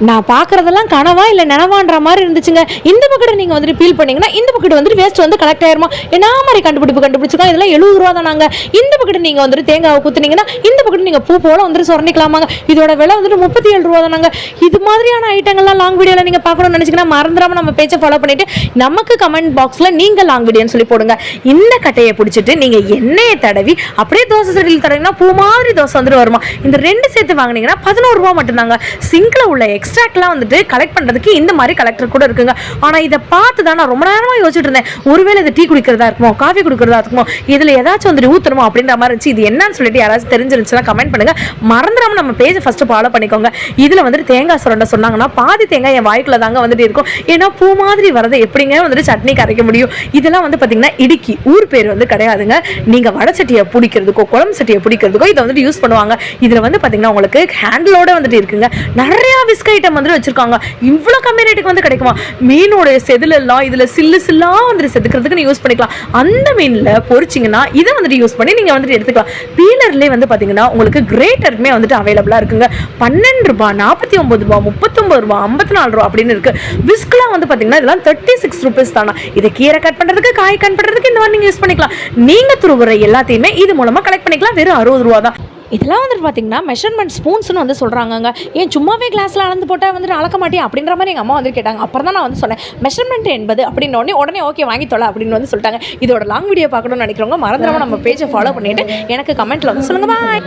நான் பார்க்குறதெல்லாம் கனவா இல்லை நினவான்ற மாதிரி இருந்துச்சுங்க. இந்த பக்கெட்டை நீங்கள் வந்துட்டு பீல் பண்ணிங்கன்னா இந்த பக்கெட் வந்துட்டு வேஸ்ட் வந்து கலெக்ட் ஆயிருமா? என்ன மாதிரி கண்டுபிடிச்சிருக்கோம். இதெல்லாம் 70 ரூபா தான். நாங்கள் இந்த பக்கெட்டு நீங்கள் வந்துட்டு தேங்காவை குத்துனீங்கன்னா இந்த பக்கெட்டு நீங்கள் பூ போல வந்துட்டு சுரண்டிக்கலாமாங்க. இதோட விலை வந்துட்டு 37 ரூபா தான். நாங்கள் இது மாதிரியான ஐட்டங்கள்லாம் லாங் வீடியோவில் நீங்கள் பார்க்கணும்னு நினச்சிங்கன்னா மறந்துடாமல் நம்ம பேஜை ஃபாலோ பண்ணிவிட்டு நமக்கு கமெண்ட் பாக்ஸில் நீங்கள் லாங் வீடியோன்னு சொல்லி போடுங்க. இந்த கட்டையை பிடிச்சிட்டு நீங்கள் எண்ணெயை தடவி அப்படியே தோசை சட்டியில் தடவிங்கன்னா பூ மாதிரி தோசை வந்துட்டு வருமா. இந்த 2 சேர்த்து வாங்கினீங்கன்னா 11 ரூபா மட்டும்தாங்க. சிங்கில் உள்ள எக்ஸ்ட்ராக்ட்லாம் வந்துட்டு கலெக்ட் பண்ணுறதுக்கு இந்த மாதிரி கலெக்டர் கூட இருக்குங்க. ஆனால் இதை பார்த்து தான் நான் ரொம்ப நேரமாக யோசிச்சுட்டு இருந்தேன். ஒருவேளை இது டீ குடிக்கிறதா இருக்குமோ, காஃபி குடிக்கிறதா இருக்குமோ, இதில் ஏதாச்சும் வந்துட்டு ஊற்றணுமோ அப்படின்ற மாதிரி இருந்துச்சு. இது என்னன்னு சொல்லிட்டு யாராச்சும் தெரிஞ்சிருந்துச்சுன்னா கமெண்ட் பண்ணுங்க. மறந்துடாம நம்ம பேஜை ஃபர்ஸ்ட் ஃபாலோ பண்ணிக்கோங்க. இதில் வந்துட்டு தேங்காய் சுரண்ட சொன்னாங்கன்னா பாதி தேங்காய் என் வாய்க்குள்ள தாங்க வந்துட்டு இருக்கும். ஏன்னா பூ மாதிரி வரதை எப்படிங்க வந்துட்டு சட்னி கரைக்க முடியும்? இதெல்லாம் வந்து பார்த்தீங்கன்னா இடுக்கி ஊர் பேர் வந்து கிடையாதுங்க. நீங்கள் வடை சட்டியை பிடிக்கிறதுக்கோ குழம்பு சட்டியை பிடிக்கிறதுக்கோ இதை வந்துட்டு யூஸ் பண்ணுவாங்க. இதில் வந்து பார்த்தீங்கன்னா உங்களுக்கு ஹேண்டிலோட வந்துட்டு இருக்குங்க. நிறைய விஸ்க் ஐட்டம் வந்துட்டு வச்சிருக்காங்க. இவ்வளோ கம்மி ரேட்டுக்கு வந்து கிடைக்குமா? மீனோட செதிலெல்லாம் இதில் சில்லா வந்துட்டு செதுக்கிறதுக்கு நீ யூஸ் பண்ணிக்கலாம். அந்த மீனில் பொரிச்சிங்கன்னா இதை வந்துட்டு யூஸ் பண்ணி நீங்கள் வந்துட்டு எடுத்துக்கலாம். பீலர்லேயே வந்து பார்த்தீங்கன்னா உங்களுக்கு கிரேட்டருமே வந்துட்டு அவைலபிளாக இருக்குங்க. 12 ரூபா, 49 ரூபா, 39 ரூபா, 54 ரூபா அப்படின்னு இருக்கு. விஸ்க்லாம் வந்து பார்த்தீங்கன்னா இதெல்லாம் 36 ரூபீஸ் தானா. இதை கீரை கட் பண்ணுறதுக்கு, காய் கட் பண்ணுறதுக்கு இந்த மாதிரி நீங்கள் யூஸ் பண்ணிக்கலாம். நீங்கள் துருவுற எல்லாத்தையுமே இது மூலமாக கலெக்ட் பண்ணிக்கலாம். வெறும் 60 ரூபா தான். இதெல்லாம் வந்துட்டு பார்த்தீங்கன்னா மெஷர்மெண்ட் ஸ்பூன்ஸ்னு வந்து சொல்கிறாங்க. ஏன் சும்மாவே கிளாஸில் அளந்து போட்டால் வந்துட்டு அளக்க மாட்டேன் அப்படின்ற மாதிரி எங்கள் அம்மா வந்து கேட்டாங்க. அப்புறம் தான் நான் வந்து சொன்னேன் மெஷர்மெண்ட் என்பது அப்படின்னு. உடனே ஓகே வாங்கி தொலை அப்படின்னு வந்து சொல்லிட்டாங்க. இதோட லாங் வீடியோ பார்க்கணும்னு நினைக்கிறவங்க மறந்துடாம நம்ம பேஜை ஃபாலோ பண்ணிட்டு எனக்கு கமெண்ட்டில் வந்து சொல்லுங்கள். பாய்.